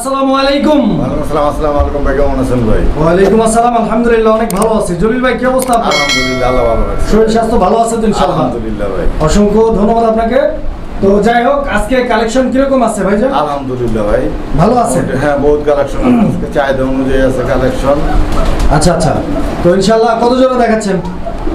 আসসালামু আলাইকুম। ওয়ালাইকুম আসসালাম। আসসালামু আলাইকুম ভাই, কেমন আছেন ভাই? ওয়ালাইকুম আসসালাম, আলহামদুলিল্লাহ অনেক ভালো আছি। জলিল ভাই কি অবস্থা আপনার? আলহামদুলিল্লাহ, আল্লাহ ভালো রাখছে। শরীর স্বাস্থ্য ভালো আছে তো ইনশাআল্লাহ? আলহামদুলিল্লাহ ভাই। অসংখ্য ধন্যবাদ আপনাকে। তো যাই হোক, আজকে কালেকশন কিরকম আছে ভাইজান? আলহামদুলিল্লাহ ভাই, ভালো আছে। হ্যাঁ বহুত কালেকশন আছে, চাহিদা অনুযায়ী আছে কালেকশন। আচ্ছা আচ্ছা, তো ইনশাআল্লাহ কত জোড়া দেখাচ্ছেন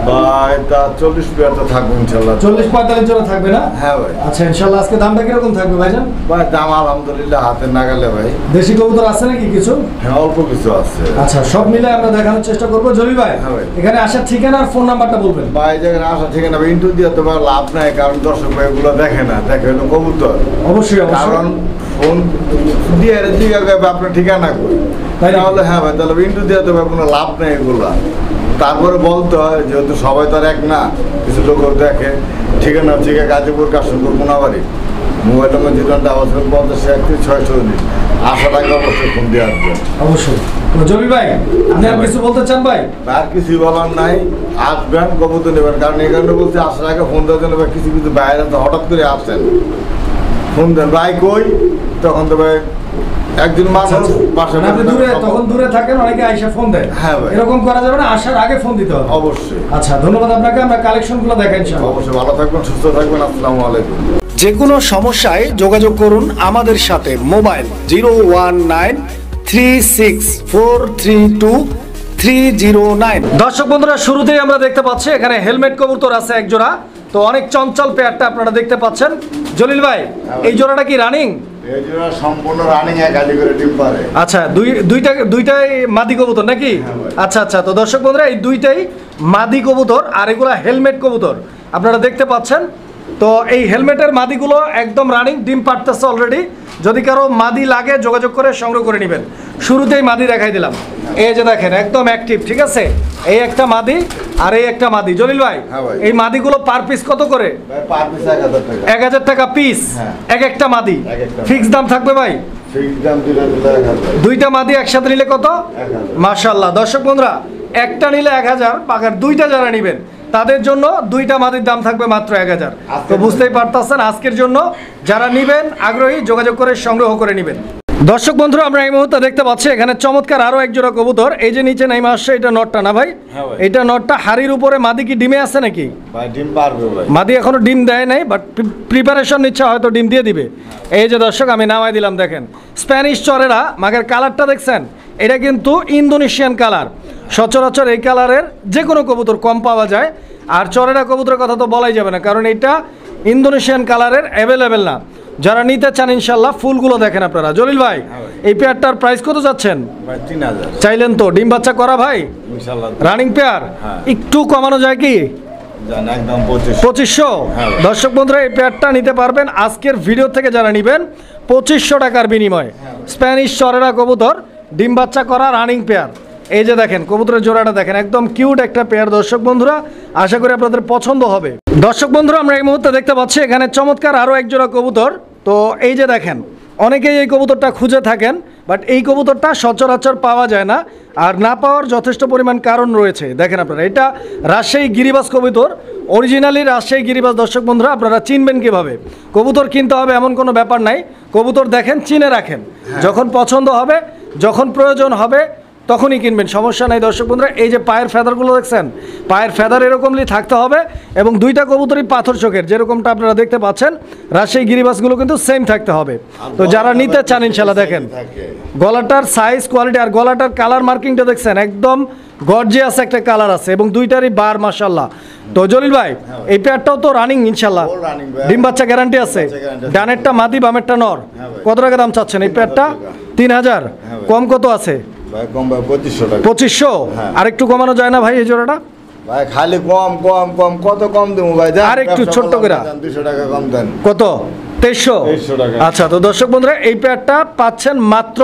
ভাই? তা 40 পেয়ার তো থাকবে ইনশাআল্লাহ। 40-45 জোড়া থাকবে না? হ্যাঁ ভাই। আচ্ছা ইনশাআল্লাহ। আজকে দামটা কিরকম থাকবে ভাইজান? ভাই দাম আলহামদুলিল্লাহ হাতের নাগালে ভাই। দেশি কবুতর আছে নাকি কিছু? হ্যাঁ অল্প কিছু আছে। আচ্ছা, সব মিলে আমরা দেখানোর চেষ্টা করবো। জলিল ভাই, হ্যাঁ ভাই। এখানে আসার ঠিকানা আর ফোন নাম্বারটা বলবেন। ভাই যেখানে আসা ঠিকানা ইন্টু দিয়ে তো লাভ নাই, কারণ দর্শক ভাই এগুলো দেখে না, দেখে হলো কবুতর। অবশ্যই কারণ ফোন দিয়ে জিজ্ঞাসা আপনার ঠিকানা কই, তাই না? তাহলে হ্যাঁ ভাই, তাহলে ইন্টু দিয়ে তো কোনো লাভ নেই এগুলা। তারপরে বলতে হয় যেহেতু সবাই তো আর এক না, কিছু লোক দেখে। ঠিকানা হচ্ছে গাজীপুর কাশিমপুর কোনাবাড়ি, মোবাইল নম্বর 50-61-619। আসার আগে অবশ্যই ফোন দিয়ে আসবেন। অবশ্যই। তো জলিল ভাই, আপনি আর কিছু বলতে চান ভাই? আর কিছুই বলার নাই, আসবেন কবুতর নেবেন। কারণ এই কারণে বলছি আসার আগে ফোন দেওয়ার জন্য। কিছু কিছু বাইরে তো হঠাৎ করে আসেন, ফোন দেন ভাই কই, তখন তো ভাই একজন মানুষ পাশে আপনি দূরে, তখন দূরে থাকেন, অনেকে আইসা ফোন দেয়। হ্যাঁ ভাই, এরকম করা যাবে না, আসার আগে ফোন দিতে হবে। অবশ্যই। আচ্ছা, ধন্যবাদ আপনাকে। আমরা কালেকশনগুলো দেখাই ইনশাআল্লাহ। অবশ্যই ভালো থাকবেন, সুস্থ থাকবেন। আসসালামু আলাইকুম। যে কোনো সমস্যায় যোগাযোগ করুন আমাদের সাথে। মোবাইল 01936432309। দর্শক বন্ধুরা, শুরুতেই আমরা দেখতে পাচ্ছি এখানে হেলমেট কবুতর আছে এক জোড়া। তো অনেক চঞ্চল পেয়ারটা আপনারা দেখতে পাচ্ছেন। জলিল ভাই, এই জোড়াটা কি রানিং? এই জোড়া সম্পূর্ণ রানিং, এক গালি করে ডিম পারে। আচ্ছা, দুইটাই মাদি কবুতর নাকি? আচ্ছা আচ্ছা, তো দর্শক বন্ধুরা, এই দুইটাই মাদি কবুতর আর এগুলা হেলমেট কবুতর আপনারা দেখতে পাচ্ছেন। তো এই হেলমেটের মাদিগুলো একদম রানিং, ডিম পাড়তেছে অলরেডি। যদি কারো মাদি লাগে যোগাযোগ করে সংগ্রহ করে নেবেন। শুরুতেই মাদি দেখাই দিলাম, এই যে দেখেন একদম অ্যাক্টিভ, ঠিক আছে? এই একটা মাদি আর এই একটা মাদি। জলিল ভাই, এই মাদিগুলো পার পিস কত করে? ভাই পার পিস 1000 টাকা। 1000 টাকা পিস? এক একটা মাদি। ফিক্স দাম থাকবে ভাই? ফিক্স দাম 1000। দুইটা মাদি একসাথে নিলে কত? 1000। মাশাআল্লাহ। দর্শক বন্ধুরা, একটা নিলে 1000, বাকি দুইটা যারা নেবেন তাদের জন্য দুইটা মাদির দাম থাকবে মাত্র 1000। তো বুঝতেই পারতেছেন, আজকের জন্য যারা নেবেন আগ্রহী যোগাযোগ করে সংগ্রহ করে নেবেন। দর্শক বন্ধুরা, আমরা এই মুহূর্তে দেখতে পাচ্ছি এখানে চমৎকার আরো এক জোড়া কবুতর। এই যে নিচে নাইমা আসছে, এটা নটটা না ভাই? এটা নটটা। হাড়ির উপরে মাদি কি ডিমে আছে নাকি? ভাই ডিম পারবে ভাই। মাদি এখনো ডিম দেয় নাই, বাট প্রিপারেশন নিচ্ছে, হয়তো ডিম দিয়ে দিবে। এই যে দর্শক, আমি নামাই দিলাম, দেখেন স্প্যানিশ চরেরা। মাগের কালারটা দেখছেন? এটা কিন্তু ইন্দোনেশিয়ান কালার। সচরাচর এই কালারের যে কোনো কবুতর কম পাওয়া যায়। আর চরেরা কবুতরের কথা তো বলাই যাবে না, কারণ এটা ইন্দোনেশিয়ান কালারের অ্যাভেলেবেল না। যারা নিতে চান ইনশাল্লাহ, ফুলগুলো দেখেন আপনারা। জলিল ভাই, এই পেয়ারটার প্রাইস কত যাচ্ছেন? ভাই 3000 চাইলেন তো? ডিম বাচ্চা করা ভাই, ইনশাআল্লাহ রানিং পেয়ার। একটু কমানো যায় কি? জান একদম 2500। দর্শক বন্ধুরা, এই পেয়ারটা নিতে পারবেন আজকের ভিডিও থেকে যারা নেবেন 2500 টাকার বিনিময়ে। স্প্যানিশ চরেরা কবুতর, ডিম বাচ্চা করা, রানিং পেয়ার। এই যে দেখেন কবুতরের জোড়াটা দেখেন, একদম কিউট একটা পেয়ার। দর্শক বন্ধুরা, আশা করি আপনাদের পছন্দ হবে। দর্শক বন্ধুরা, আমরা এই মুহূর্তে দেখতে পাচ্ছি এখানে চমৎকার আরও এক জোড়া কবুতর। তো এই যে দেখেন, অনেকেই এই কবুতরটা খুঁজে থাকেন, বাট এই কবুতরটা সচরাচর পাওয়া যায় না। আর না পাওয়ার যথেষ্ট পরিমাণ কারণ রয়েছে। দেখেন আপনারা, এটা রাজশাহী গিরিবাজ কবুতর, অরিজিনালি রাজশাহী গিরিবাজ। দর্শক বন্ধুরা, আপনারা চিনবেন কিভাবে? কবুতর কিনতে হবে এমন কোনো ব্যাপার নাই। কবুতর দেখেন, চিনে রাখেন, যখন পছন্দ হবে, যখন প্রয়োজন হবে তখনই কিনবেন, সমস্যা নাই। দর্শক বন্ধুরা, এই যে পায়ের ফেদারগুলো দেখছেন, পায়ের ফেদার এরকমই থাকতে হবে। এবং দুইটা কবুতরই পাথর চোখের, যেরকমটা আপনারা দেখতে পাচ্ছেন। রাজশাহী গিরিবাসগুলো কিন্তু সেম থাকতে হবে। তো যারা নিতে চান ইনশাল্লাহ, দেখেন গলাটার সাইজ, কোয়ালিটি আর গলাটার কালার মার্কিংটা দেখছেন, একদম গর্জিয়াস একটা কালার আছে। এবং দুইটারই বার মাশাআল্লাহ। তো জলিল ভাই, এই পেয়ারটাও তো রানিং ইনশাল্লাহ? ডিম বাচ্চা গ্যারান্টি আছে? ডানেরটা মাদি, বামেরটা নর। কত টাকা দাম চাচ্ছেন এই পেয়ারটা? 3000। কম কত আছে? ভাই কম ভাই 2500 টাকা। 2500? আর একটু কমানো যায় না ভাই এই জোড়াটা? ভাই খালি কম কম কম, কত কম দেবো ভাই? আর একটু ছোট্ট করে 200 টাকা কম দেন। কত? 2300 টাকা। আচ্ছা, তো দর্শক বন্ধুরা, এই পেয়ারটা পাচ্ছেন মাত্র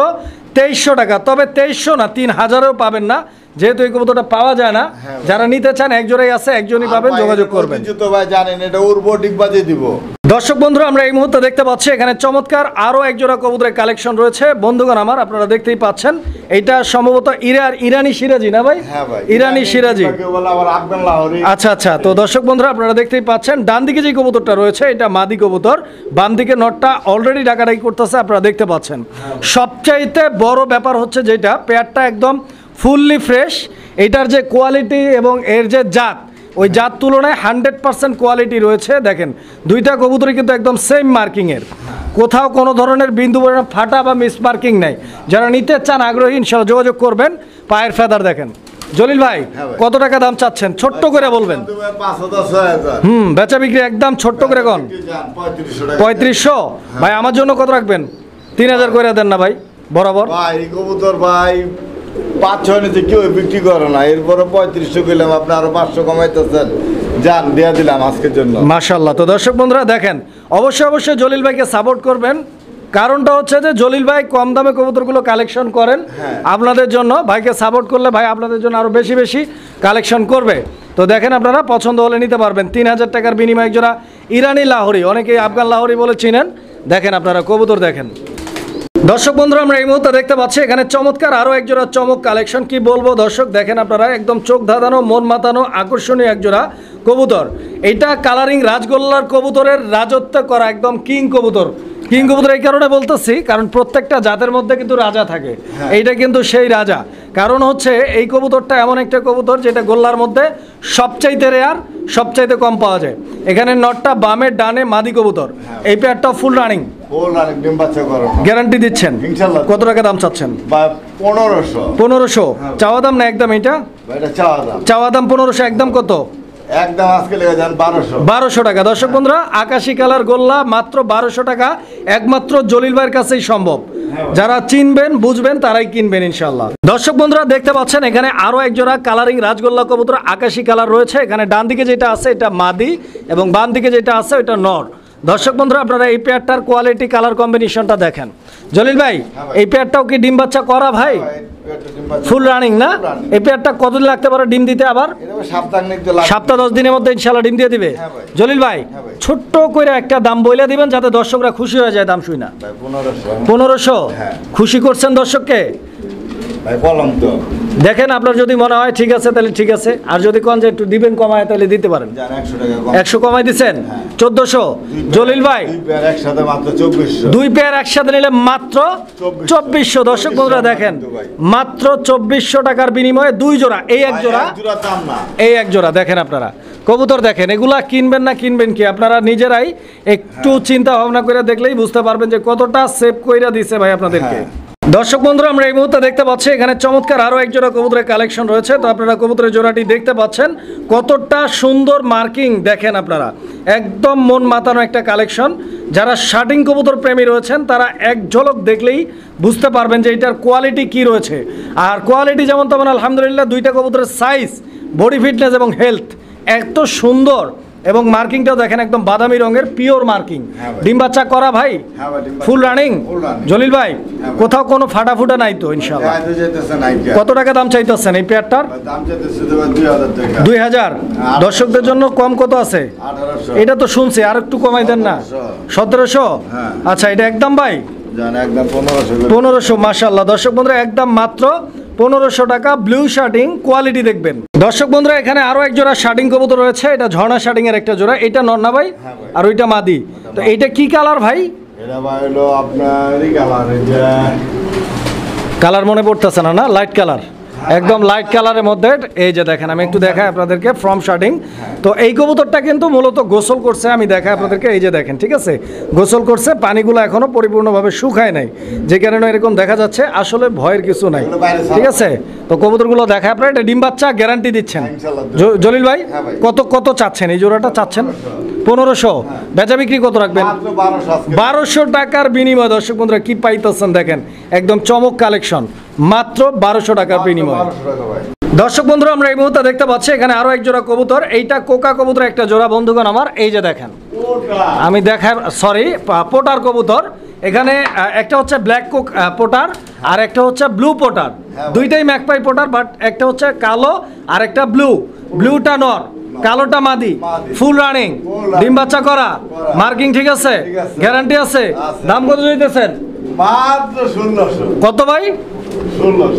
2300 টাকা। তবে 2300 না, 3000এও পাবেন না, যেহেতু এই কবুতরটা পাওয়া যায় না। যারা নিতে চান এক জোড়াই আছে, একজনই পাবেন, যোগাযোগ করবেন। তো ভাই জানেন, এটা উড়বো ডিগবাজি দিব। দর্শক বন্ধুরা আমরা এই মুহূর্তে দেখতে পাচ্ছি এখানে চমৎকার আরো এক জোড়া কবুতরের কালেকশন রয়েছে বন্ধুগণ আমার, আপনারা দেখতেই পাচ্ছেন এটা সম্ভবত ইরানি সিরাজি না ভাই? হ্যাঁ ভাই, ইরানি সিরাজি। আচ্ছা আচ্ছা, তো দর্শক বন্ধুরা আপনারা দেখতেই পাচ্ছেন ডান দিকে যে কবুতরটা রয়েছে এটা মাদি কবুতর, বাম দিকে নটটা অলরেডি ডাকাডাকি করতেছে, আপনারা দেখতে পাচ্ছেন। সবচাইতে বড় ব্যাপার হচ্ছে যেটা পেয়ারটা একদম ফুললি ফ্রেশ, এটার যে কোয়ালিটি এবং এর যে জাত, ওই জাত তুলনায় 100% কোয়ালিটি রয়েছে। দেখেন দুইটা কবুতরই কিন্তু একদম সেম মার্কিংয়ের, কোথাও কোনো ধরনের বিন্দু পরিমাণ ফাটা বা মিস মার্কিং নাই। যারা নিতে চান আগ্রহী ইনশাআল্লাহ যোগাযোগ করবেন। পায়ের ফেদার দেখেন। জলিল ভাই কত টাকা দাম চাচ্ছেন ছোট্ট করে বলবেন? বেচা বিক্রি একদম ছোট্ট করে কোন 3500। ভাই আমার জন্য কত রাখবেন? 3000 করে দেন না ভাই বরাবর? ভাই কবুতর ভাই 5-6 নিচে কেউ বিক্রি করে না, এরপরে 3500 গেলাম, আপনি আরো 500 কমাইতেছেন, যান দেয়া দিলাম আজকের জন্য। মাশাআল্লাহ। তো দর্শক বন্ধুরা দেখেন অবশ্যই জলিল ভাইকে সাপোর্ট করবেন, কারণটা হচ্ছে যে জলিল ভাই কম দামে কবুতরগুলো কালেকশন করেন আপনাদের জন্য। ভাইকে সাপোর্ট করলে ভাই আপনাদের জন্য আরো বেশি বেশি কালেকশন করবে। তো দেখেন আপনারা পছন্দ হলে নিতে পারবেন। 3000 টাকার বিনিময়ে জোড়া ইরানি লাহোরি, অনেকেই আফগান লাহোরি বলে চিনেন। দেখেন আপনারা কবুতর দেখেন। দর্শক বন্ধুরা আমরা এই মুহূর্তে দেখতে পাচ্ছি এখানে চমৎকার আরো এক জোড়া চমক কালেকশন, কি বলবো দর্শক দেখেন আপনারা, একদম চোখ ধাঁধানো মন মাতানো আকর্ষণীয় এক জোড়া কবুতর। এটা কালারিং রাজগোল্লার কবুতরের রাজত্ব করা একদম কিং কবুতর। কিং কবুতর এই কারণে বলতেছি কারণ প্রত্যেকটা জাতের মধ্যে কিন্তু রাজা থাকে, এইটা কিন্তু সেই রাজা। কারণ হচ্ছে এই কবুতরটা এমন একটা কবুতর যেটা গোল্লার মধ্যে সবচাইতে রেয়ার, সবচাইতে কম পাওয়া যায়। এখানে নটটা বামে ডানে মাদি কবুতর, এই পেয়ারটা ফুল রানিং, গ্যারান্টি দিচ্ছেন। কত টাকা দাম চাচ্ছেন? 1500। চাওয়া দাম না একদম? এটা চাওয়া দাম 1500, একদম কত? একদম আজকে লেগে যান 1200 টাকা। দর্শক বন্ধুরা আকাশি কালার গোল্লা মাত্র 1200 টাকা, একমাত্র জলিল ভাইয়ের কাছেই সম্ভব। যারা চিনবেন বুঝবেন তারাই কিনবেন ইনশাআল্লাহ। দর্শক বন্ধুরা দেখতে পাচ্ছেন এখানে আরো এক জোড়া কালারিং রাজগোল্লা কবুতর আকাশি কালার রয়েছে। এখানে ডান দিকে যেটা আছে এটা মাদি এবং বাম দিকে যেটা আছে ওটা নর। দর্শক বন্ধুরা আপনারা এই পেয়ারটার কোয়ালিটি কালার কম্বিনেশনটা দেখেন। জলিল ভাই এই পেয়ারটাও কি ডিম বাচ্চা করা ভাই? ফুল রানিং না? এই পেয়ারটা কতদিন লাগতে পারে ডিম দিতে? আবার সপ্তাহ 10 দিনের মধ্যে ইনশাআল্লাহ ডিম দিয়ে দিবে। জলিল ভাই ছোট্ট করে একটা দাম বইলে দিবেন যাতে দর্শকরা খুশি হয়ে যায় দাম শুই না। 1500 খুশি করছেন দর্শককে? দেখেন আপনার যদি মনে হয় ঠিক আছে তাহলে ঠিক আছে, আর যদি কোন যে একটু দিবেন কমায় তাহলে দিতে পারেন। 100 কমাই দিচ্ছেন 1400। জলিল ভাই দুই পেয়ার একসাথে নিলে মাত্র 2400। দর্শক বন্ধুরা দেখেন মাত্র 2400 টাকার বিনিময়ে দুই জোড়া, এই এক জোড়া এই এক জোড়া। দেখেন আপনারা কবুতর দেখেন, এগুলা কিনবেন না কিনবেন কি আপনারা নিজেরাই একটু চিন্তা ভাবনা করে দেখলেই বুঝতে পারবেন যে কতটা সেভ কইরা দিছে ভাই আপনাদেরকে। দর্শক বন্ধুরা আমরা এই মুহূর্তে দেখতে পাচ্ছি এখানে চমৎকার আরো এক জোড়া কবুতরের কালেকশন রয়েছে। তো আপনারা কবুতরের জোড়াটি দেখতে পাচ্ছেন কতটা সুন্দর মার্কিং, দেখেন আপনারা একদম মন মাতানো একটা কালেকশন। যারা শার্টিং কবুতর প্রেমী রয়েছেন তারা এক ঝলক দেখলেই বুঝতে পারবেন যে এটার কোয়ালিটি কি রয়েছে। আর কোয়ালিটি যেমন তেমন আলহামদুলিল্লাহ, দুইটা কবুতরের সাইজ, বডি ফিটনেস এবং হেলথ এত সুন্দর, এবং মার্কিংটাও দেখেন একদম বাদামি রঙের পিওর মার্কিং। ডিম বাচ্চা করা ভাই? Full running. জলিল ভাই কোথাও কোনো ফাটা ফুটা নাই তো ইনশাআল্লাহ? কত টাকা দাম চাইতেছেন এই পেয়ারটার? 2000। দর্শকদের জন্য কম কত আছে? এটা তো শুনছি, আর একটু কমাই দেন না। 1700। আচ্ছা এটা একদম ভাই 1500। মাশাআল্লাহ দর্শক বন্ধুরা একদম মাত্র 1500 টাকা। ব্লু শার্টিং কোয়ালিটি দেখবেন। দর্শক বন্ধুরা এখানে আরো এক জোড়া শার্টিং কবুতর রয়েছে, এটা ঝর্ণা শার্টিং এর একটা জোড়া। এটা নর না ভাই? আর ওইটা মাদি। তো এইটা কি কালার ভাই? এটা ভাই হলো আপনার কালার মনে পড়তেছে না? না লাইট কালার, একদম লাইট কালারের মধ্যে। এই যে দেখেন আমি একটু দেখাই আপনাদেরকে ফ্রম শার্টিং। তো এই কবুতরটা কিন্তু মূলত গোসল করছে, আমি দেখাই আপনাদেরকে। এই যে দেখেন ঠিক আছে, গোসল করছে, পানিগুলো এখনো পরিপূর্ণভাবে শুকায় নাই, যে কারণে এরকম দেখা যাচ্ছে। আসলে ভয়ের কিছু নাই, ঠিক আছে। তো কবুতরগুলো দেখায় আপনারা, এটা ডিম বাচ্চা গ্যারান্টি দিচ্ছেন। জলিল ভাই কত কত চাচ্ছেন এই জোড়াটা? চাচ্ছেন 1500। বেচা বিক্রি কত রাখবেন? 1200 টাকার বিনিময়। দর্শক বন্ধুরা কি পাইতেছেন দেখেন, একদম চমক কালেকশন, মাত্র 1200 টাকার বিনিময়। দর্শক বন্ধুরা আমরা এই মুহূর্তে দেখতে পাচ্ছি এখানে আরো এক জোড়া কবুতর। এইটা কোকা কবুতর একটা জোড়া বন্ধুগণ আমার। এই যে দেখেন আমি দেখাই, সরি পোটার কবুতর। এখানে একটা হচ্ছে ব্ল্যাক কোক পোটার আর একটা হচ্ছে ব্লু পোটার। দুইটাই ম্যাকপাই পোটার, বাট একটা হচ্ছে কালো আর একটা ব্লু। ব্লুটা নর, কালোটা মাদি, মাদি। ফুল রানিং, Full ডিম বাচ্চা করা, মার্কিং ঠিক আছে, ঠিক আছে। গ্যারান্টি আছে। আছে। দাম কত চাইতেছেন? মাত্র 1600। কত ভাই?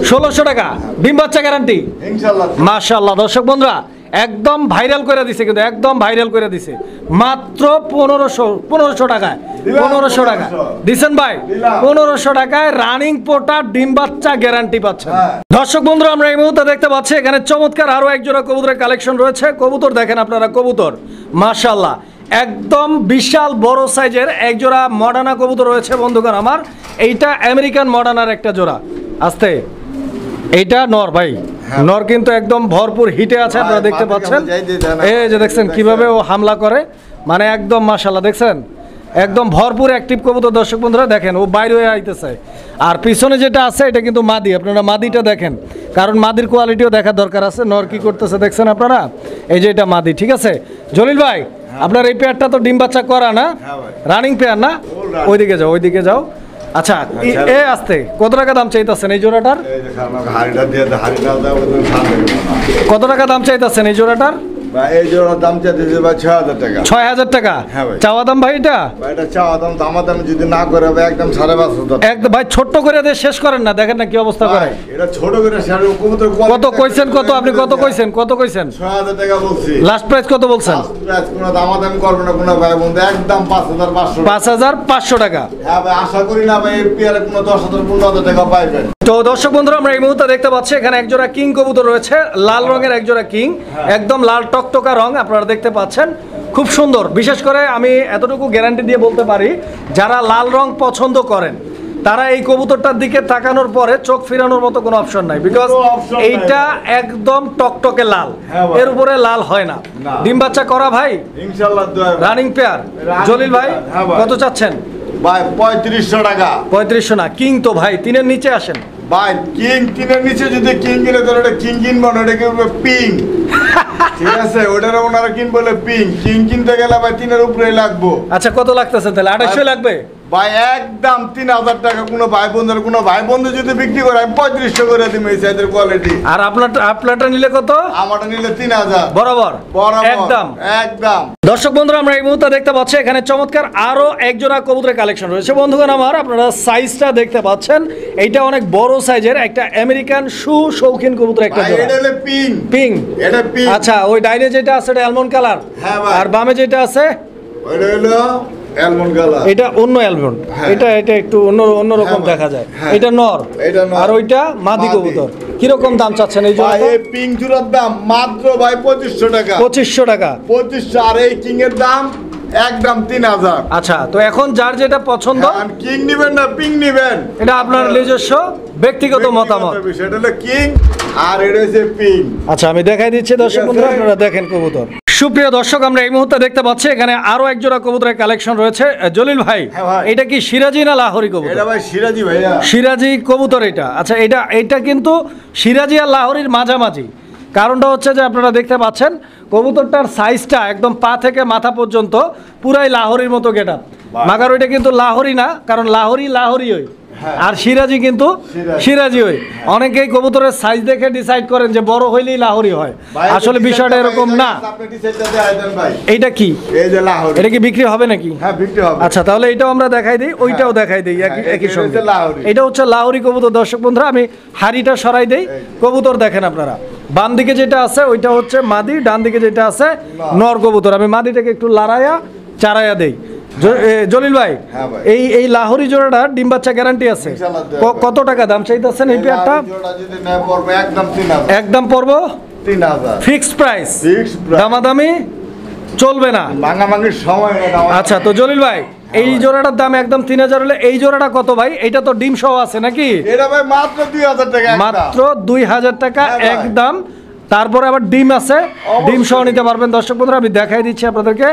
1600 টাকা, ডিম বাচ্চা গ্যারান্টি। ইনশাআল্লাহ। মাশাআল্লাহ। দর্শক বন্ধুরা একদম ভাইরাল করে দিছে, কিন্তু একদম ভাইরাল করে দিছে মাত্র 1500 টাকায়। দিলাম 1500 টাকা 1500 দিছেন ভাই। দিলাম। 1500 টাকায় রানিং পোটা ডিম বাচ্চা গ্যারান্টি পাচ্ছেন। হ্যাঁ। দর্শক বন্ধুরা আমরা এই মুহূর্তে দেখতে পাচ্ছি এখানে চমৎকার আরো এক জোড়া কবুতরের কালেকশন রয়েছে। কবুতর দেখেন আপনারা, কবুতর মাশাআল্লাহ একদম বিশাল বড় সাইজের এক জোড়া মডার্না কবুতর রয়েছে বন্ধুগণ আমার। এইটা আমেরিকান মডার্নার একটা জোড়া। আস্তে, এইটা নর ভাই, নর কিন্তু একদম ভরপুর হিটে আছে, আপনারা দেখতে পাচ্ছেন। এই যে দেখছেন কিভাবে ও হামলা করে, মানে একদম মাশাআল্লাহ দেখছেন একদম ভরপুর অ্যাক্টিভ কবুতর। দর্শক বন্ধুরা দেখেন ও বাইরে হয়ে আইতেছে। আর পিছনে যেটা আছে এটা কিন্তু মাদি, আপনারা মাদিটা দেখেন, কারণ মাদির কোয়ালিটিও দেখার দরকার আছে। নর কি করতেছে দেখছেন আপনারা, এই যে এটা মাদি। ঠিক আছে জলিল ভাই, আপনার এই পেয়ারটা তো ডিম বাচ্চা করা না, রানিং পেয়ার না? ওইদিকে যাও, ওইদিকে যাও। আচ্ছা এ আসতে কত টাকা দাম চাইতেছেন এই জোড়াটার? কত টাকা দাম চাইতেছেন এই জোড়াটার? এই জোড়ার দাম চাইতেছে ভাই 6000 টাকা। 6000 টাকা হ্যাঁ ভাই। চাওয়া দাম ভাই? এটা এটা চাওয়া দাম, দামাদামি যদি না করে ভাই একদম 5,500 টাকা। একদম ভাই ছোট্ট করে দিয়ে শেষ করেন না, দেখেন না কি অবস্থা করে। এটা ছোট করে শাড়ি কবুতর কত কইছেন? কত আপনি কত কইছেন? কত কইছেন? 6000 টাকা বলছি। লাস্ট প্রাইস কত বলছেন? প্রাইস কোনো দামাদামি করবে না কোনো ভাই বন্ধু, একদম 5500। 5500 টাকা। হ্যাঁ ভাই, আশা করি না ভাই এই পেয়ারে কোনো 10,000 15,000 টাকা পাইবেন। তো দর্শক বন্ধুরা আমরা এই মুহূর্তে দেখতে পাচ্ছি এখানে একজোড়া কিং কবুতর রয়েছে, লাল রঙের একজোড়া কিং, একদম লাল টকটকা রং আপনারা দেখতে পাচ্ছেন, খুব সুন্দর। বিশেষ করে আমি এতটুকু গ্যারান্টি দিয়ে বলতে পারি, যারা লাল রং পছন্দ করেন তারা এই কবুতরটার দিকে তাকানোর পরে চোখ ফিরানোর মতো কোনো অপশন নাই, বিকজ কোনো option নাই এইটা একদম টকটকে লাল, হ্যাঁ ভাই। এর উপরে লাল হয় না। না। ডিম বাচ্চা করা ভাই, ইনশাআল্লাহ দোয়া ভাই। Running pair. Running জলিল ভাই pair, হ্যাঁ ভাই। কত চাচ্ছেন? ভাই 3500 টাকা। 3500 না, কিং তো ভাই তিনের নিচে আসেন। ভাই কিং তিনের নিচে যদি কিং কিনে তাহলে এটা কিং কিনবো না, এটা কিনবো পিং। ঠিক আছে, ওটারে ওনারা কিন বলে পিং। কিং কিনতে গেলে ভাই 3-এর উপরেই লাগবো। আচ্ছা কত লাগতেছে তাহলে? 2800 লাগবে ভাই একদম 3000 টাকা। কোনো ভাই বন্ধু যদি বিক্রি করে আমি 3500 করে দিব এই সাইজের কোয়ালিটি। আর আপনারটা নিলে কত? আমারটা নিলে 3000 বরাবর বরাবর একদম। একদম। দর্শক বন্ধুরা আমরা এই মুহূর্তে দেখতে পাচ্ছি এখানে চমৎকার আরো এক জোড়া কবুতরের কালেকশন রয়েছে বন্ধুগণ আমার। আপনারা সাইজটা দেখতে পাচ্ছেন, এইটা অনেক বড় সাইজের একটা আমেরিকান শৌখিন কবুতর একটা ভাই জোড়া। এটা হলো পিং। পিং, এটা পিং। আচ্ছা ওই ডাইনে যেটা আছে এটা অ্যালমন্ড কালার, হ্যাঁ ভাই। আর বামে যেটা আছে ওইটা হলো অ্যালমন্ড কালার। এটা অন্য অ্যালমন্ড, হ্যাঁ। এটা একটু অন্যরকম হ্যাঁ ভাই, দেখা যায়। হ্যাঁ। এটা নর, এটা নর। আর ওইটা মাদি মাদি। কবুতর। কিরকম দাম চাচ্ছেন এই ভাই জোড়াটা? এই পিং জোড়ার দাম মাত্র ভাই 2500 টাকা। 2500 টাকা। 2500। আর এই কিং এর দাম একদম 3000। আচ্ছা তো এখন যার যেটা পছন্দ কিং নিবেন না পিং নিবেন, এটা আপনার নিজস্ব ব্যক্তিগত মতামত। বিষয়। এটা হলো কিং আর এটা হচ্ছে পিং। আচ্ছা আমি দেখাই দিচ্ছি দর্শক আছে। বন্ধুরা, আপনারা দেখেন কবুতর। সুপ্রিয় দর্শক আমরা এই মুহূর্তে দেখতে পাচ্ছি এখানে আরো এক জোড়া কবুতরের কালেকশন রয়েছে। জলিল ভাই হ্যাঁ ভাই। এটা কি সিরাজি না লাহোরি কবুতর? এটা ভাই সিরাজি ভাইয়া। সিরাজি কবুতর এটা। আচ্ছা এটা কিন্তু সিরাজি আর লাহোরির মাঝামাঝি। কারণটা হচ্ছে যে আপনারা দেখতে পাচ্ছেন কবুতরটার সাইজটা একদম পা থেকে মাথা পর্যন্ত পুরাই লাহোরির মতো গেটআপ। মাগার ওইটা কিন্তু লাহোরি না, কারণ লাহোরি ওই, হ্যাঁ। আর সিরাজি কিন্তু সিরাজি ওই। অনেকেই কবুতরের সাইজ দেখে ডিসাইড করেন যে বড় হইলেই লাহোরি হয়, ভাই, আসলে বিষয়টা এরকম না। আপনি ডিসাইডটা দেখাই দেন ভাই। এইটা কি? এই যে লাহোরি। এটা কি বিক্রি হবে নাকি? হ্যাঁ বিক্রি হবে। আচ্ছা তাহলে এটাও আমরা দেখাই দিই, ওইটাও দেখাই দিই একই হ্যাঁ, এটা সঙ্গে। হচ্ছে লাহোরি। এটা হচ্ছে লাহোরি কবুতর। দর্শক বন্ধুরা আমি হাড়িটা সরাই দেই, কবুতর দেখেন আপনারা। বাম দিকে যেটা আছে ওইটা হচ্ছে মাদি, ডান দিকে যেটা আছে নর কবুতর। আমি মাদিটাকে একটু লাড়াইয়া চারাইয়া দেই। জলিল ভাই হ্যাঁ ভাই। এই লাহোরি জোড়াটা ডিম বাচ্চা গ্যারান্টি আছে? ইনশাআল্লাহ দেব। কত টাকা দাম চাইতেছেন এই পেয়ারটা? এই জোড়া যদি নেয় পড়বে একদম 3000। একদম পড়বো 3000 ফিক্সড প্রাইস, Fixed price। দামাদামি চলবে না। ভাঙাভাঙির সময় নেই না। আচ্ছা তো জলিল ভাই এই জোড়াটার দাম একদম 3000 হলে এই জোড়াটা কত ভাই? এটা তো ডিম সহ আছে নাকি? এটা ভাই মাত্র 2000 টাকা একটা। মাত্র 2000 টাকা হ্যাঁ ভাই। একদম। তারপরে আবার ডিম আছে, ডিম সহ নিতে পারবেন। দর্শক বন্ধুরা আমি দেখাই দিচ্ছি আপনাদেরকে।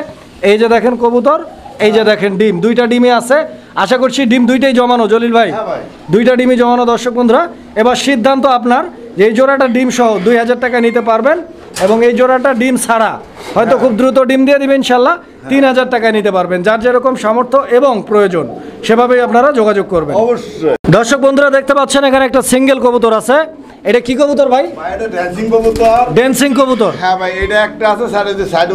এই যে দেখেন কবুতর, এই যে দেখেন ডিম, দুইটা ডিমই আছে। আশা করছি ডিম দুইটাই জমানো জলিল ভাই, হ্যাঁ ভাই। দুইটা ডিমই জমানো। দর্শক বন্ধুরা এবার সিদ্ধান্ত আপনার যে এই জোড়াটা ডিম সহ 2000 টাকা নিতে পারবেন, এবং এই জোড়াটা ডিম ছাড়া হয়তো খুব দ্রুত ডিম দিয়ে দিবেন ইনশাল্লাহ 3000 টাকায় নিতে পারবেন। যার যেরকম সামর্থ্য এবং প্রয়োজন সেভাবেই আপনারা যোগাযোগ করবেন অবশ্যই। দর্শক বন্ধুরা দেখতে পাচ্ছেন এখানে একটা সিঙ্গেল কবুতর আছে। এটা কি কবুতর ভাই? ভাই এটা ড্যান্সিং কবুতর। ড্যান্সিং কবুতর। হ্যাঁ ভাই এটা একটা আছে সাইড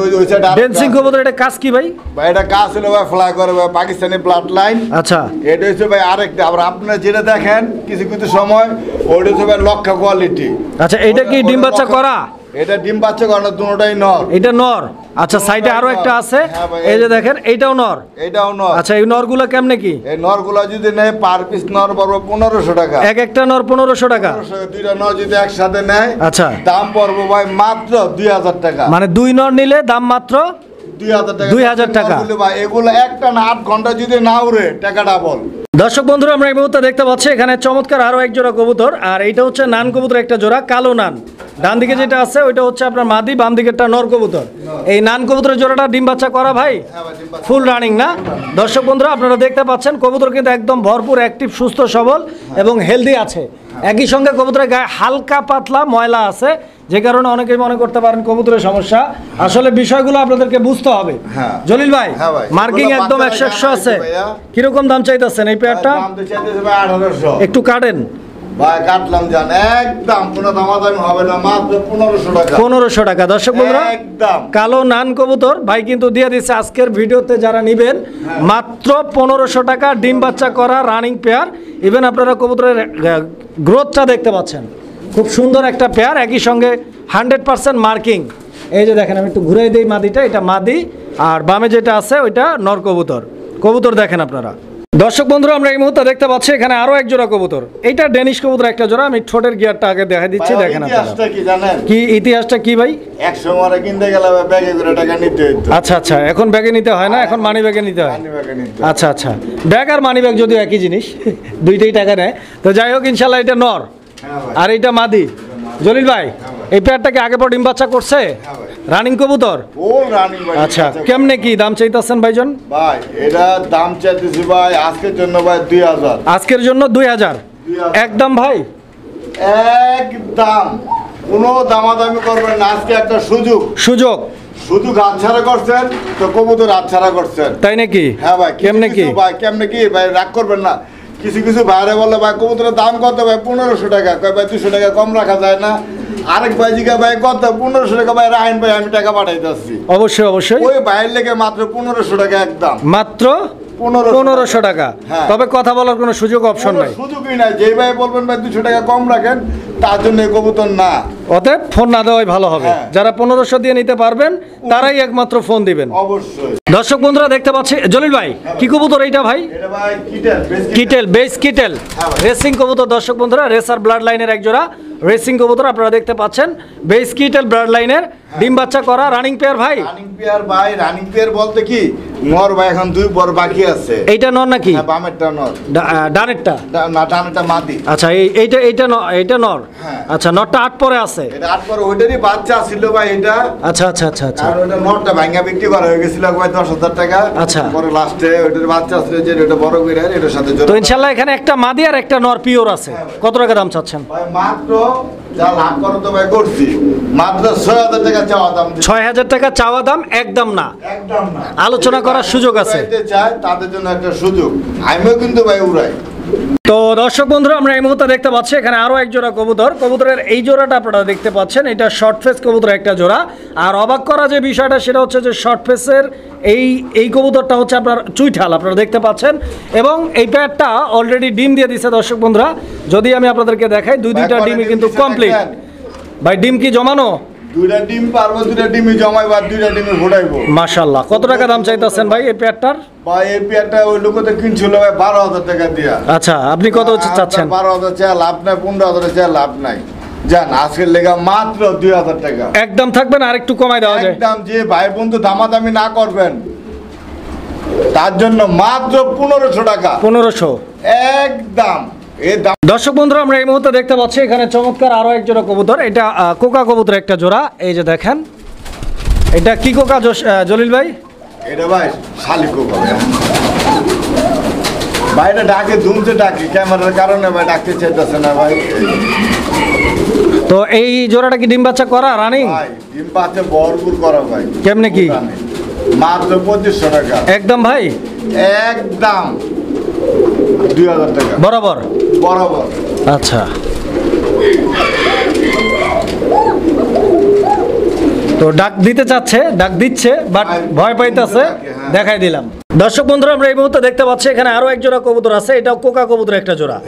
ওই সাইড ড্যান্সিং কবুতর, এটা কাজ কি ভাই? ভাই এটা কাজ হলো ভাই ফ্লাই করে ভাই পাকিস্তানি ব্লাড লাইন। আচ্ছা এটা হচ্ছে ভাই আরেকটা, আবার আপনারা যেটা দেখেন কিছু কিছু সময় ওটা হচ্ছে ভাই লক্ষা কোয়ালিটি। আচ্ছা এটা কি ডিম বাচ্চা করা? এটা ডিম বাচ্চা করানো, দুটোটাই নর। এটা নর। আচ্ছা সাইডে আরো একটা আছে, এই যে দেখেন এইটাও নর। এটাও নর। আচ্ছা এই নরগুলো কেমনে কি? এই নরগুলো যদি নেয় পার পিস নর পড়বে 1500 টাকা। এক একটা নর 1500 টাকা। দুইটা নর যদি একসাথে নেয় আচ্ছা দাম পড়বে ভাই মাত্র 2000 টাকা। মানে 2 নর নিলে দাম মাত্র 2000 টাকা। 2000 টাকা। ভাই এগুলো একটা না 8 ঘন্টা যদি না উড়ে টাকা ডাবল। দর্শক বন্ধুরা আমরা এই মুহূর্তে দেখতে পাচ্ছি এখানে চমৎকার আরো এক জোড়া কবুতর, আর এইটা হচ্ছে নান কবুতর একটা জোড়া, কালো নান। ডান দিকে যেটা আছে ওইটা হচ্ছে আপনার মাদি, বাম দিকেরটা নর কবুতর। এই নান কবুতরের জোড়াটা ডিম বাচ্চা করা ভাই, ফুল রানিং না? দর্শক বন্ধুরা আপনারা দেখতে পাচ্ছেন কবুতর কিন্তু একদম ভরপুর অ্যাক্টিভ, সুস্থ সবল এবং হেলদি আছে। একই সঙ্গে কবুতরের গায়ে হালকা পাতলা ময়লা আছে, যে কারণে অনেকেই মনে করতে পারেন কবুতরের সমস্যা। আসলে বিষয়গুলো আপনাদেরকে বুঝতে হবে। জলিল ভাই মার্কিং একদম 100 আছে। কিরকম দাম চাইতেছেন এই পেয়ারটা? একটু কাটেন ভাই, কাটলাম জান একদম কোনো দামাদামি হবে না, মাত্র 1500 টাকা। 1500 টাকা। দর্শক বন্ধুরা একদম কালো নান কবুতর ভাই কিন্তু দিয়ে দিচ্ছে আজকের ভিডিওতে, যারা নেবেন মাত্র 1500 টাকা, ডিম বাচ্চা করা রানিং পেয়ার। ইভেন আপনারা কবুতরের গ্রোথটা দেখতে পাচ্ছেন, খুব সুন্দর একটা পেয়ার, একই সঙ্গে 100% মার্কিং। এই যে দেখেন আমি একটু ঘুরাই দিই মাদিটা, এটা মাদি, আর বামে যেটা আছে ওইটা নর কবুতর। কবুতর দেখেন আপনারা। দর্শক বন্ধুরা আমরা এই মুহূর্তে দেখতে পাচ্ছি এখানে আরো এক জোড়া কবুতর, এইটা ডেনিশ কবুতর একটা জোড়া। আমি ঠোঁটের গিয়ারটা আগে দেখা দিচ্ছি, দেখেন আপনারা। কি জানেন কি ইতিহাসটা কি ভাই? 100 মারে কিনতে গেলে ব্যাগে করে টাকা নিতে হতো। আচ্ছা আচ্ছা, এখন ব্যাগে নিতে হয় না, এখন মানি ব্যাগে নিতে হয়। আচ্ছা আচ্ছা, ব্যাগ আর মানি ব্যাগ যদিও একই জিনিস, দুইটাই টাকা নেয়। তো যাই হোক ইনশাল্লাহ এটা নর আর এইটা মাদি। জলিল ভাই এই পেয়ারটাকে আগে পর ডিম বাচ্চা করছে? রানিং কবুতর। ও রানিং ভাই। আচ্ছা কেমনে কি দাম চাইতেছেন ভাইজন? ভাই এটা দাম চাইতেছি ভাই আজকের জন্য ভাই 2000। আজকের জন্য 2000 একদম ভাই, একদম কোনো দামাদামি করবেন না। আজকে একটা সুযোগ শুধু গাছ ছাড়া করছেন তো কবুতর হাত ছাড়া করছেন, তাই নাকি? হ্যাঁ ভাই। কেমনে কি ভাই কেমনে কি ভাই, রাগ করবেন না। কিছু কিছু বাইরে বলে ভাই কবুতরের দাম কত ভাই? 1500 টাকা। কয় ভাই 200 টাকা কম রাখা যায় না? আরেক ভাই জিগা ভাই কত? 1500 টাকা। ভাই রাহিন ভাই আমি টাকা পাঠাই যাচ্ছি। অবশ্যই অবশ্যই। ওই বাইরের লেগে মাত্র 1500 টাকা, একদম মাত্র 1500 টাকা। হ্যাঁ। তবে কথা বলার কোনো সুযোগ অপশন নাই, সুযোগই নাই। যেই ভাই বলবেন ভাই 200 টাকা কম রাখেন তার জন্য কবুতর না। অতএব ফোন না দেওয়াই ভালো হবে। হ্যাঁ। যারা 1500 দিয়ে নিতে পারবেন তারাই একমাত্র ফোন দিবেন। অবশ্যই। দর্শক বন্ধুরা দেখতে পাচ্ছি জলিল ভাই কি কবুতর এইটা ভাই? এটা ভাই কিটেল, বেস কিটেল রেসিং কবুতর। দর্শক বন্ধুরা রেসার ব্লাড লাইনের এক জোড়া রেসিং কবুতর আপনারা দেখতে পাচ্ছেন, বেস কিটেল ব্লাড লাইনের, ডিম বাচ্চা করা রানিং পেয়ার ভাই। রানিং পেয়ার ভাই, রানিং পেয়ার বলতে কি নর ভাই এখন 2 বড় বাকি আছে। এইটা নর নাকি? হ্যাঁ বামেরটা নর, ডানেরটা না ডানেরটা মাদি। আচ্ছা এইটা নর। হ্যাঁ। আচ্ছা নরটা 8 পরে আছে। এটা 8 পরে ওইটারই বাচ্চা ছিল ভাই এটা। আচ্ছা আচ্ছা আচ্ছা আচ্ছা। আর ওইটা নরটা ভাঙা বিক্রি করা হয়ে গেছিল ভাই 10,000 টাকা। আচ্ছা। পরে লাস্টে ওইটার বাচ্চা ছিল যে ওটা বড় করে এটার সাথে তো ইনশাআল্লাহ এখানে একটা মাদি আর একটা নর পিওর আছে। কত টাকা দাম চাচ্ছেন? ভাই মাত্র যা লাভ করো তো ভাই করছি, মাত্র 6000 টাকা চাওয়া দাম। 6000 টাকা চাওয়া দাম, একদম না, একদম না। আলোচনা করার সুযোগ আছে। চাই তাদের জন্য একটা সুযোগ, আমিও কিন্তু ভাই উড়াই। তো দর্শক বন্ধুরা আমরা এই মুহূর্তে দেখতে পাচ্ছি এখানে আরো এক জোড়া কবুতর। কবুতরের এই জোড়াটা আপনারা দেখতে পাচ্ছেন, এটা শর্ট ফেস কবুতর একটা জোড়া। আর অবাক করা যে বিষয়টা সেটা হচ্ছে যে শর্ট ফেসের এই কবুতরটা হচ্ছে আপনার চুইঠাল, আপনারা দেখতে পাচ্ছেন। এবং এই পেয়ারটা অলরেডি ডিম দিয়ে দিচ্ছে। দর্শক বন্ধুরা যদি আমি আপনাদেরকে দেখাই, দুইটা ডিমই কিন্তু কমপ্লিট। ভাই ডিম কি জমানো? দুইটা ডিম পারবো, দুইটা ডিমই জমাইবো আর দুইটা ডিমই ফোটাইবো। মাশাআল্লাহ। কত টাকা দাম চাইতেছেন ভাই এই পেয়ারটার? ভাই এই পেয়ারটা ওই লোকতে কিনছিল ভাই 12,000 টাকা দিয়া। আচ্ছা আপনি কত চাচ্ছেন? 12,000 চাই লাভ নাই, 15,000 চাই লাভ নাই। জান আজকের লেগা মাত্র 2000 টাকা একদম থাকবেন, আর একটু কমাই দেওয়া যায়? একদম। যে ভাই বন্ধু দামাদামি না করবেন তার জন্য মাত্র 1500 টাকা। 1500 একদম। দর্শক বন্ধুরা আমরা এই মুহূর্তে দেখতে পাচ্ছি এখানে চমৎকার আরো এক জোড়া কবুতর। এটা কোকা কবুতর একটা জোড়া। এই যে দেখেন এটা কি কোকা জলিল ভাই? এটা ভাই শালিক কোকা ভাই। এটা ডাকে ধুমতে ডাকে, ক্যামেরার কারণে ভাই ডাকতে চাইতেছে না ভাই। তো এই জোড়াটা কি ডিম বাচ্চা করা রানিং? ভাই ডিম বাচ্চা ভরপুর করা ভাই। কেমনে কি? মাত্র 2500 টাকা একদম ভাই, একদম 2000 টাকা বরাবর। বরাবর। আচ্ছা তো ডাক দিতে চাচ্ছে, ডাক দিচ্ছে, বাট ভয় পাইতেছে, দেখাই দিলাম। দর্শক বন্ধুরা আমরা এই মুহূর্তে দেখতে পাচ্ছি এখানে আরো এক জোড়া কবুতর আছে, এটাও কোকা কবুতর একটা জোড়া।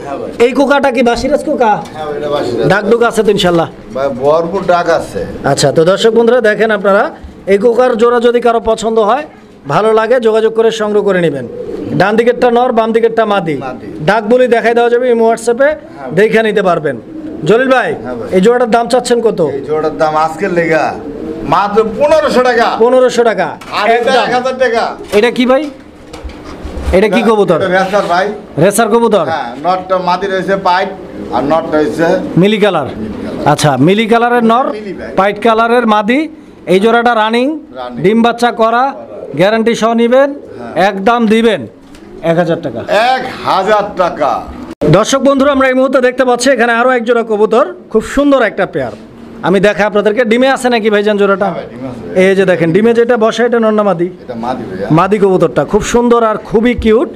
এই কোকাটা কি বাসিরাজ কোকা? ডাক ডুক আছে তো ইনশাল্লাহ? ভরপুর ডাক আছে। আচ্ছা, তো দর্শক বন্ধুরা দেখেন আপনারা, এই কোকার জোড়া যদি কারো পছন্দ হয়, ভালো লাগে, যোগাযোগ করে সংগ্রহ করে নেবেন। ডান দিকেরটা নর, বাম দিকেরটা মাদি। ডাক বলি দেখাই দেওয়া যাবে এই হোয়াটসঅ্যাপে, দেখে নিতে পারবেন। জলিল ভাই, এই জোড়াটার দাম চাচ্ছেন কত? এই জোড়ার দাম আজকের লেগা মাত্র 1500 টাকা। 1500 টাকা। আর এটা 1000 টাকা। এটা কি ভাই? এটা কি কবুতর? রেসার ভাই। রেসার কবুতর। হ্যাঁ, নটটা মাদি রয়েছে পাইট, আর নটটা হইছে মিলি কালার। আচ্ছা, মিলি কালারের নর, পাইট কালারের মাদি। এই জোড়াটা রানিং, ডিম বাচ্চা করা, গ্যারান্টি সহ নিবেন, একদম দিবেন 1000 টাকা। 1000 টাকা। দর্শক বন্ধুরা আমরা এই মুহূর্তে দেখতে পাচ্ছি এখানে আরো এক জোড়া কবুতর, খুব সুন্দর একটা পেয়ার। আমি দেখা আপনাদেরকে, ডিমে আছে নাকি ভাইজান জোড়াটা? এই যে দেখেন ডিমে যেটা বসে, এটা নর না মাদি? এটা মাদি ভাইয়া। মাদি কবুতরটা খুব সুন্দর আর খুবই কিউট,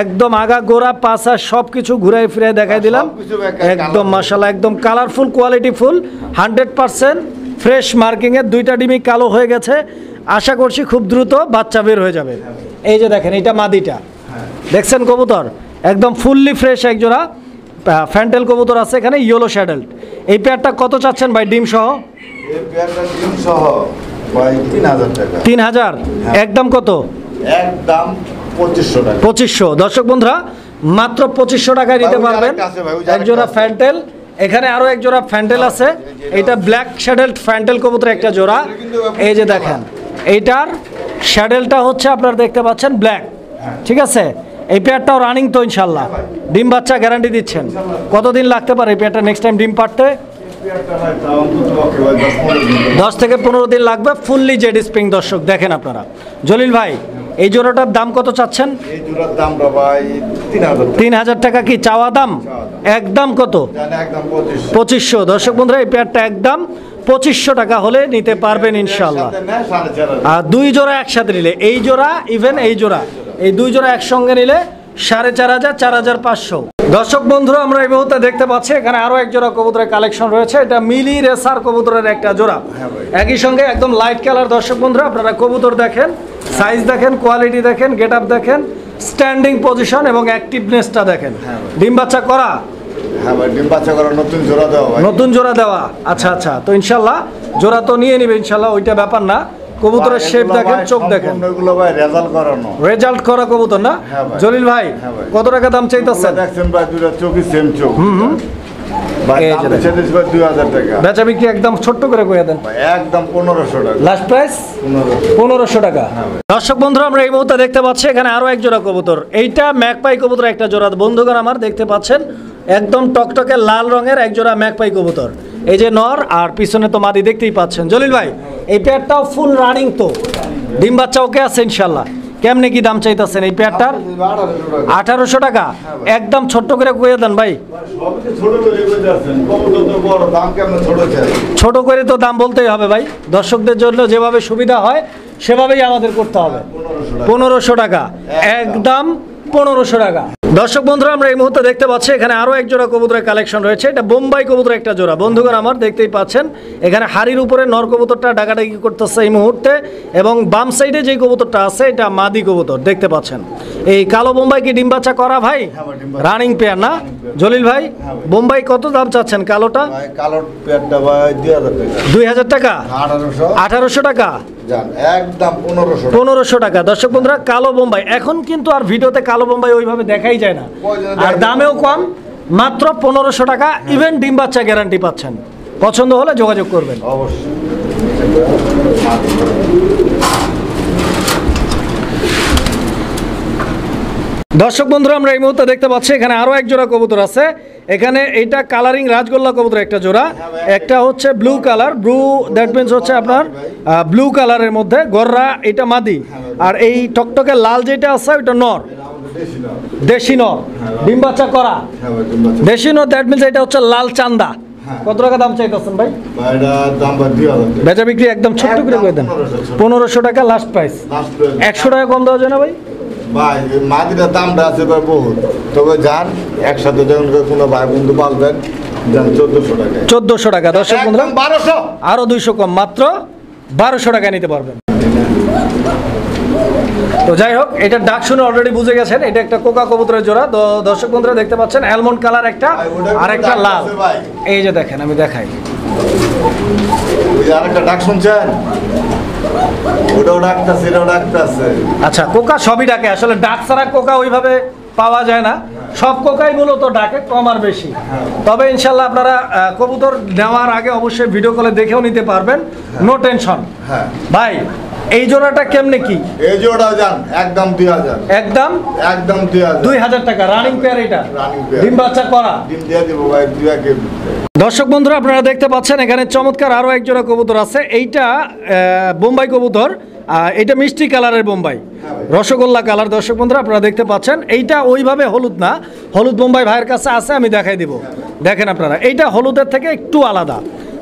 একদম আগা গোড়া পাছা সব কিছু ঘুরাই ফিরে দেখাই দিলাম। একদম মাশাআল্লাহ, একদম কালারফুল, কোয়ালিটি ফুল, 100% ফ্রেশ মার্কিংয়ের। দুইটা ডিমই কালো হয়ে গেছে, আশা করছি খুব দ্রুত বাচ্চা বের হয়ে যাবে। এই যে দেখেন এটা মাদিটা, দেখছেন কবুতর একদম ফুললি ফ্রেশ এক জোড়া ফ্যান্টেল কবুতর আছে এখানে, ইয়েলো শ্যাডেলড। এই পেয়ারটা কত চাচ্ছেন ভাই ডিম সহ? এই পেয়ারটা ডিম সহ ভাই 3000 টাকা। 3000? একদম কত? একদম 2500 টাকা। 2500। দর্শক বন্ধুরা মাত্র 2500 টাকায় নিতে পারবেন এক জোড়া ফ্যান্টেল। এখানে আরো এক জোড়া ফ্যান্টেল আছে, এটা ব্ল্যাক শ্যাডেলড ফ্যান্টেল কবুতর একটা জোড়া। এই যে দেখেন এইটার শ্যাডেলটা হচ্ছে আপনারা দেখতে পাচ্ছেন ব্ল্যাক, ঠিক আছে? এই পেয়ারটাও রানিং তো ইনশাল্লাহ? ডিম বাচ্চা গ্যারান্টি দিচ্ছেন? কতদিন লাগতে পারে এই পেয়ারটা নেক্সট টাইম ডিম পাড়তে? 10 থেকে 15 দিন লাগবে, ফুললি জেড স্প্রিং। দর্শক দেখেন আপনারা। জলিল ভাই, এই জোড়াটার দাম কত চাচ্ছেন? এই জোড়ার দাম ভাই 3000। 3000 টাকা কি চাওয়া দাম? একদম কত? একদম 2500। দর্শক বন্ধুরা এই পেয়ারটা একদম 2500 টাকা হলে নিতে পারবেন ইনশাল্লাহ। আর দুই জোড়া একসাথে নিলে, এই জোড়া ইভেন এই জোড়া, এই দুই জোড়া একসঙ্গে নিলে 4500, 4500। দর্শক বন্ধুরা আমরা এই মুহূর্তে দেখতে পাচ্ছি এখানে আরো এক জোড়া কবুতরের কালেকশন রয়েছে, এটা মিলি রেসার কবুতরের একটা জোড়া, একই সঙ্গে একদম লাইট কালার। দর্শক বন্ধুরা আপনারা কবুতর দেখেন, সাইজ দেখেন, কোয়ালিটি দেখেন, গেট আপ দেখেন, স্ট্যান্ডিং পজিশন এবং অ্যাক্টিভনেসটা দেখেন। ডিম বাচ্চা করা? হ্যাঁ ভাই, ডিম বাচ্চা করা, নতুন জোড়া দেওয়া ভাই। নতুন জোড়া দেওয়া? আচ্ছা আচ্ছা, তো ইনশাল্লাহ জোড়া তো নিয়ে নিবে ইনশাল্লাহ, ওইটা ব্যাপার না। কবুতরের শেপ দেখেন, চোখ দেখেন, এগুলো ভাই রেজাল্ট করানো, রেজাল্ট করা কবুতর না? জলিল ভাই কত টাকা দাম চাইতেছেন? দেখছেন ভাই দুটো চোখই সেম চোখ। বেচা বিক্রি একদম ছোট্ট করে কইয়া দেন। একদম 1500 টাকা লাস্ট প্রাইস, 1500 টাকা। দর্শক বন্ধুরা আমরা এই মুহূর্তে দেখতে পাচ্ছি এখানে আরো এক জোড়া কবুতর, এইটা ম্যাকপাই কবুতর একটা জোড়া। বন্ধুগণ আমার দেখতে পাচ্ছেন একদম টকটকে লাল রঙের এক জোড়া ম্যাকপাই কবুতর। এই যে নর, আর পিছনে তো মাদি দেখতেই পাচ্ছেন। জলিল ভাই এই পেয়ারটাও ফুল রানিং তো? ডিম বাচ্চা ওকে আছে ইনশাল্লাহ? কেমনে কি দাম চাইতেছেন এই পেয়ারটার? 1800 টাকা। একদম ছোট্ট করে কইয়া দেন ভাই। ছোট করে তো দাম বলতেই হবে ভাই, দর্শকদের জন্য যেভাবে সুবিধা হয় সেভাবেই আমাদের করতে হবে। 1500 টাকা, একদম 1500 টাকা। দর্শক বন্ধুরা আমরা এই মুহূর্তে দেখতে পাচ্ছি এখানে আরো এক জোড়া কবুতরের কালেকশন রয়েছে, এটা বোম্বাই কবুতর একটা জোড়া। বন্ধুগণ আমার দেখতেই পাচ্ছেন এখানে হাড়ির উপরে নর কবুতরটা ডাকাডাকি করতেছে এই মুহূর্তে, এবং বাম সাইডে যে কবুতরটা আছে এটা মাদি কবুতর দেখতে পাচ্ছেন। এই কালো বোম্বাই কি ডিম বাচ্চা করা ভাই? রানিং পেয়ার না? জলিল ভাই বোম্বাই কত দাম চাচ্ছেন কালোটা? কালোর পেয়ারটা ভাই 2000 টাকা। 1800 টাকা, একদম 1500 টাকা। দর্শক বন্ধুরা কালো বোম্বাই এখন কিন্তু আর ভিডিওতে কালো বোম্বাই ওইভাবে দেখাই যায় না, আর দামেও কম, মাত্র 1500 টাকা। ইভেন ডিম বাচ্চা গ্যারান্টি পাচ্ছেন। পছন্দ হলে যোগাযোগ করবেন অবশ্যই। দর্শক বন্ধুরা আমরা এই মুহূর্তে দেখতে পাচ্ছি এখানে আরো এক জোড়া কবুতর আছে। এখানে এইটা কালারিং রাজগোল্লা কবুতর একটা জোড়া, একটা হচ্ছে blue colour, blue that means হচ্ছে আপনার ব্লু কালারের মধ্যে গররা, এটা মাদি। আর এই টকটকে লাল যেটা আছে ওইটা নর, দেশি নর, ডিম বাচ্চা করা দেশি নর, দ্যাট মিনস এটা হচ্ছে লাল চান্দা। কত টাকা দাম চাইতেছেন ভাই? বেচা বিক্রি একদম ছোট্ট করে করে দেন, 1500 টাকা লাস্ট প্রাইস। 100 টাকা কম দেওয়া যায় না ভাই? ভাই মাদিটার দামটা আছে ভাই বহুত, তবে যান একসাথে যখন কোনো ভাই বন্ধু পালবেন যান 1400 টাকা। 1400 টাকা। দর্শক বন্ধুরা 1200, আরো 200 কম, মাত্র 1200 টাকায় নিতে পারবেন। তো যাই হোক, এটা ডাক শুনে অলরেডি বুঝে গেছেন এটা একটা কোকা কবুতরের জোড়া। তো দর্শক বন্ধুরা দেখতে পাচ্ছেন অ্যালমন্ড কালার একটা আর একটা লাল। এই যে দেখেন, আমি দেখাই, আরেকটা ডাক শুনছেন, ওটাও ডাকতেছে, এটাও ডাকতেছে। আচ্ছা, কোকা সবই ডাকে, আসলে ডাক ছাড়া কোকা ওইভাবে পাওয়া যায় না, সব কোকাই মূলত ডাকে, কম আর বেশি। তবে ইনশাল্লাহ আপনারা কবুতর নেওয়ার আগে অবশ্যই ভিডিও কলে দেখেও নিতে পারবেন, নো টেনশন। হ্যাঁ ভাই, এই জোড়াটা কেমনে কি? এই জোড়া যান একদম 2000, একদম 2000 টাকা রানিং পেয়ার। এটা ডিম বাচ্চা করা, ডিম দিয়ে দিব ভাই 2 কেজি। দর্শক বন্ধুরা আপনারা দেখতে পাচ্ছেন এখানে চমৎকার আরো এক জোড়া কবুতর আছে। এইটা বোম্বাই কবুতর, এটা মিষ্টি কালারের বোম্বাই, রসগোল্লা কালার। দর্শক বন্ধুরা আপনারা দেখতে পাচ্ছেন এইটা ওইভাবে হলুদ না, হলুদ বোম্বাই ভাইয়ের কাছে আছে, আমি দেখাই দিব। দেখেন আপনারা, এইটা হলুদের থেকে একটু আলাদা।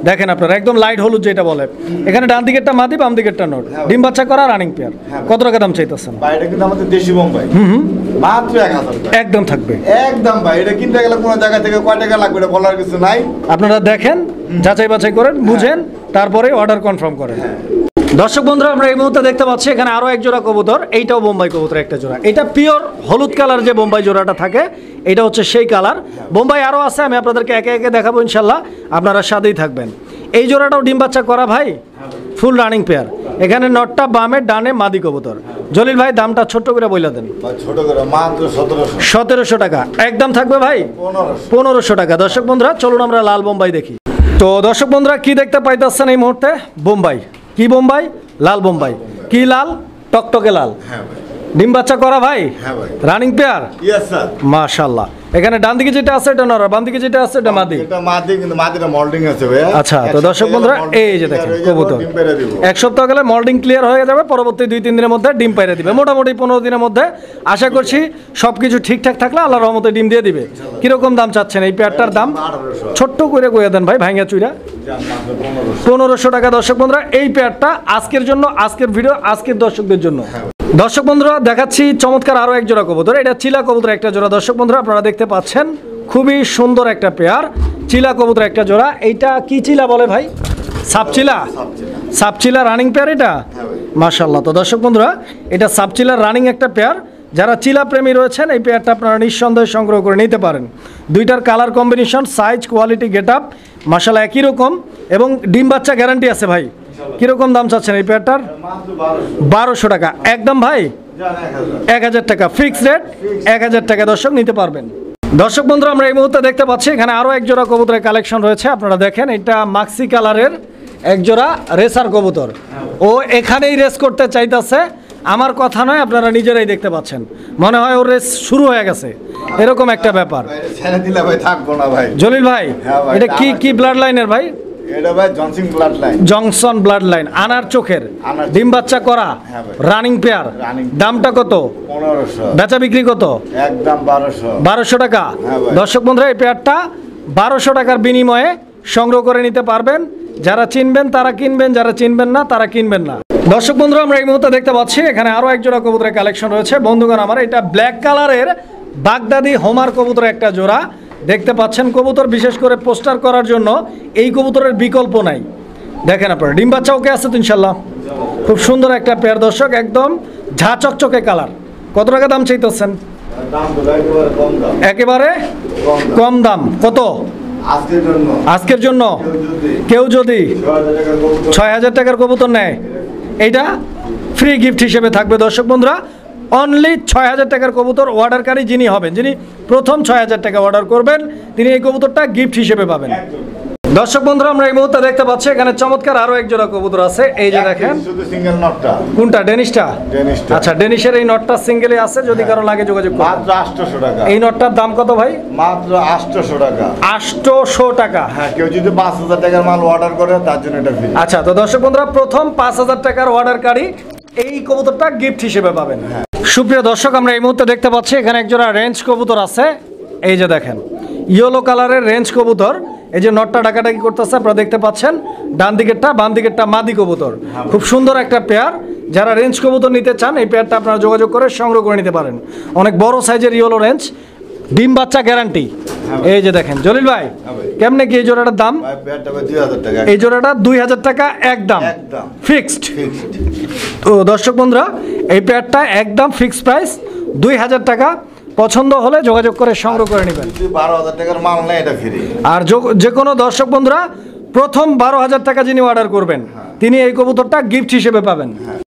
দেখেন আপনারা, একদম লাইট হলুদ যেটা বলে। এখানে ডান দিকেরটা মাদি, বাম দিকেরটা নট, ডিম বাচ্চা করা রানিং পেয়ার। কত টাকা দাম চাইতেছেন? ভাই এটা কিন্তু আমাদের দেশি বোম্বাই, মাত্র 1000 টাকা একদম থাকবে, একদম। ভাই এটা কিনতে গেলে কোনো জায়গা থেকে কয় টাকা লাগবে এটা বলার কিছু নাই। আপনারা দেখেন, যাচাই বাছাই করেন, বুঝেন, তারপরে অর্ডার কনফার্ম করেন। দর্শক বন্ধুরা আমরা এই মুহূর্তে দেখতে পাচ্ছি এখানে আরো এক জোড়া কবুতর। এইটাও বোম্বাই কবুতর একটা জোড়া। এটা পিওর হলুদ কালার যে বোম্বাই জোড়াটা থাকে, এটা হচ্ছে সেই কালার। বোম্বাই আরো আছে, আমি আপনাদেরকে একে একে দেখাবো ইনশাল্লাহ, আপনারা সাথেই থাকবেন। এই জোড়াটাও ডিম বাচ্চা করা ভাই, ফুল রানিং পেয়ার। এখানে নটটা বামে, ডানে মাদি কবুতর। জলিল ভাই দামটা ছোট্ট করে বইলা দেন। ছোট করে মাত্র 1700 টাকা একদম থাকবে ভাই, 1500 টাকা। দর্শক বন্ধুরা চলুন আমরা লাল বোম্বাই দেখি। তো দর্শক বন্ধুরা কি দেখতে পাইতেছেন এই মুহূর্তে? বোম্বাই। কি বোম্বাই? লাল বোম্বাই। কি লাল? টকটকে লাল। হ্যাঁ ভাই, ডিম বাচ্চা করা ভাই, হ্যাঁ ভাই, রানিং পেয়ার। ইয়েস স্যার, মাশাআল্লাহ। এখানে ডান দিকে যেটা আছে এটা নর, বাম দিকে যেটা আছে এটা মাদি। এটা মাদি, কিন্তু মাদিটা মোল্ডিং আছে ভাই। আচ্ছা, তো দর্শক বন্ধুরা এই যে দেখেন কবুতর এক সপ্তাহ গেলে মোল্ডিং ক্লিয়ার হয়ে যাবে, পরবর্তী 2-3 দিনের মধ্যে ডিম পাইরে দিবে। মোটামুটি 15 দিনের মধ্যে আশা করছি সবকিছু ঠিকঠাক থাকলে আল্লাহর রহমতে ডিম দিয়ে দিবে। কিরকম দাম চাচ্ছেন এই পেয়ারটার দাম? ছোট্ট করে কইয়া দেন ভাই, ভাঙ্গা চুইরা। 1500 টাকা। দর্শক বন্ধুরা এই পেয়ারটা আজকের জন্য, আজকের ভিডিও, আজকের দর্শকদের জন্য। দর্শক বন্ধুরা দেখাচ্ছি চমৎকার আরো এক জোড়া কবুতর। এটা চিলা কবুতর একটা জোড়া। দর্শক বন্ধুরা আপনারা দেখতে পাচ্ছেন খুবই সুন্দর একটা পেয়ার, চিলা কবুতর একটা জোড়া। এইটা কি চিলা বলে ভাই? সাপচিলা। সাপচিলা রানিং পেয়ার এটা, মাশাআল্লাহ। তো দর্শক বন্ধুরা এটা সাপচিলার রানিং একটা পেয়ার। যারা চিলা প্রেমী রয়েছেন এই পেয়ারটা আপনারা নিঃসন্দেহে সংগ্রহ করে নিতে পারেন। দুইটার colour combination, size, quality, get up মাশাআল্লাহ একই রকম, এবং ডিম বাচ্চা গ্যারান্টি আছে ভাই। কিরকম দাম চাচ্ছেন এই পেয়ারটার? 1200 টাকা একদম ভাই, 1000 টাকা ফিক্সড রেট, 1000 টাকা দর্শক নিতে পারবেন। দর্শক বন্ধুরা আমরা এই মুহূর্তে দেখতে পাচ্ছি এখানে আরো এক জোড়া কবুতরের কালেকশন রয়েছে। আপনারা দেখেন এটা মাক্সি কালারের এক জোড়া রেসার কবুতর। ও এখানেই রেস করতে চাইতেছে, আমার কথা নয়, আপনারা নিজেরাই দেখতে পাচ্ছেন। মনে হয় ওর রেস শুরু হয়ে গেছে, এরকম একটা ব্যাপার। ছেড়ে দিলে ভাই থাকবো না ভাই। জলিল ভাই এটা কি কি ব্লাড লাইনের ভাই? এটা ভাই Johnson blood line. Junction blood line, আনার চোখের, ডিম বাচ্চা করা, রানিং পেয়ার। দামটা কত? 1500। বেচা বিক্রি কত? একদম 1200। 1200 টাকা। দর্শক বন্ধুরা এই পেয়ারটা 1200 টাকার বিনিময়ে সংগ্রহ করে নিতে পারবেন। যারা চিনবেন তারা কিনবেন, যারা চিনবেন না তারা কিনবেন না। দর্শক বন্ধুরা আমরা এই মুহূর্তে দেখতে পাচ্ছি এখানে আরো এক জোড়া কবুতরের কালেকশন রয়েছে। বন্ধুগণ আমার এটা ব্ল্যাক কালারের বাগদাদি হোমার কবুতর একটা জোড়া। দেখতে পাচ্ছেন কবুতর বিশেষ করে পোস্টার করার জন্য এই কবুতরের বিকল্প নাই। দেখেন আপনারা ডিম বাচ্চা ওকে আছে তো ইনশাল্লাহ। খুব সুন্দর একটা পেয়ার দর্শক, একদম ঝা চকচকে কালার। কত টাকা দাম চাইতেছেন? একেবারে কম দাম। কত আজকের জন্য? কেউ যদি 6000 টাকার কবুতর নেয় এইটা ফ্রি গিফট হিসেবে থাকবে। দর্শক বন্ধুরা অনলি 6000 টাকার কবুতর অর্ডারকারী যিনি হবেন, যিনি প্রথম 6000 টাকা অর্ডার করবেন, তিনি এই কবুতরটা গিফট হিসেবে পাবেন। দর্শক বন্ধুরা আমরা এই মুহূর্তে দেখতে পাচ্ছি এখানে চমৎকার আরো এক জোড়া কবুতর আছে। এই যে দেখেন, শুধু সিঙ্গেল নটটা। কোনটা? ডেনিশটা। ডেনিশটা। আচ্ছা, ডেনিশের এই নটটা সিঙ্গেলই আছে, যদি কারো লাগে যোগাযোগ করুন। মাত্র 800 টাকা। এই নটটার দাম কত ভাই? মাত্র 800 টাকা। 800 টাকা। হ্যাঁ, কেউ যদি 5000 টাকার মাল অর্ডার করে তার জন্য এটা ফ্রি। আচ্ছা, তো দর্শক বন্ধুরা প্রথম 5000 টাকার অর্ডারকারী এই কবুতরটা গিফট হিসেবে পাবেন। সুপ্রিয় দর্শক আমরা এই মুহূর্তে দেখতে পাচ্ছি এখানে একজোড়া রেঞ্জ কবুতর আছে। এই যে দেখেন ইয়েলো কালারের রেঞ্জ কবুতর। এই যে নটটা ডাকাডাকি করতেছে আপনারা দেখতে পাচ্ছেন, ডান দিকেরটা বাম দিকেরটা মাদি কবুতর। খুব সুন্দর একটা পেয়ার। যারা রেঞ্জ কবুতর নিতে চান এই পেয়ারটা আপনারা যোগাযোগ করে সংগ্রহ করে নিতে পারেন। অনেক বড় সাইজের ইয়েলো রেঞ্জ, ডিম বাচ্চা গ্যারান্টি। এই যে দেখেন জলিল ভাই, ভাই। কেমনে কি এই জোড়াটার দাম? ভাই পেয়ারটা ভাই 2000 টাকা। এই জোড়াটা 2000 টাকা একদম একদম। ফিক্সড। ফিক্সড। তো দর্শক বন্ধুরা, এই পেয়ারটা একদম ফিক্সড প্রাইস 2000 টাকা। পছন্দ হলে যোগাযোগ করে সংগ্রহ করে নেবেন। যদি 12,000 টাকার মাল নেয় এটা ফ্রি। আর যে কোনো দর্শক বন্ধুরা প্রথম 12,000 টাকা যিনি অর্ডার করবেন তিনি এই কবুতরটা গিফট হিসেবে পাবেন।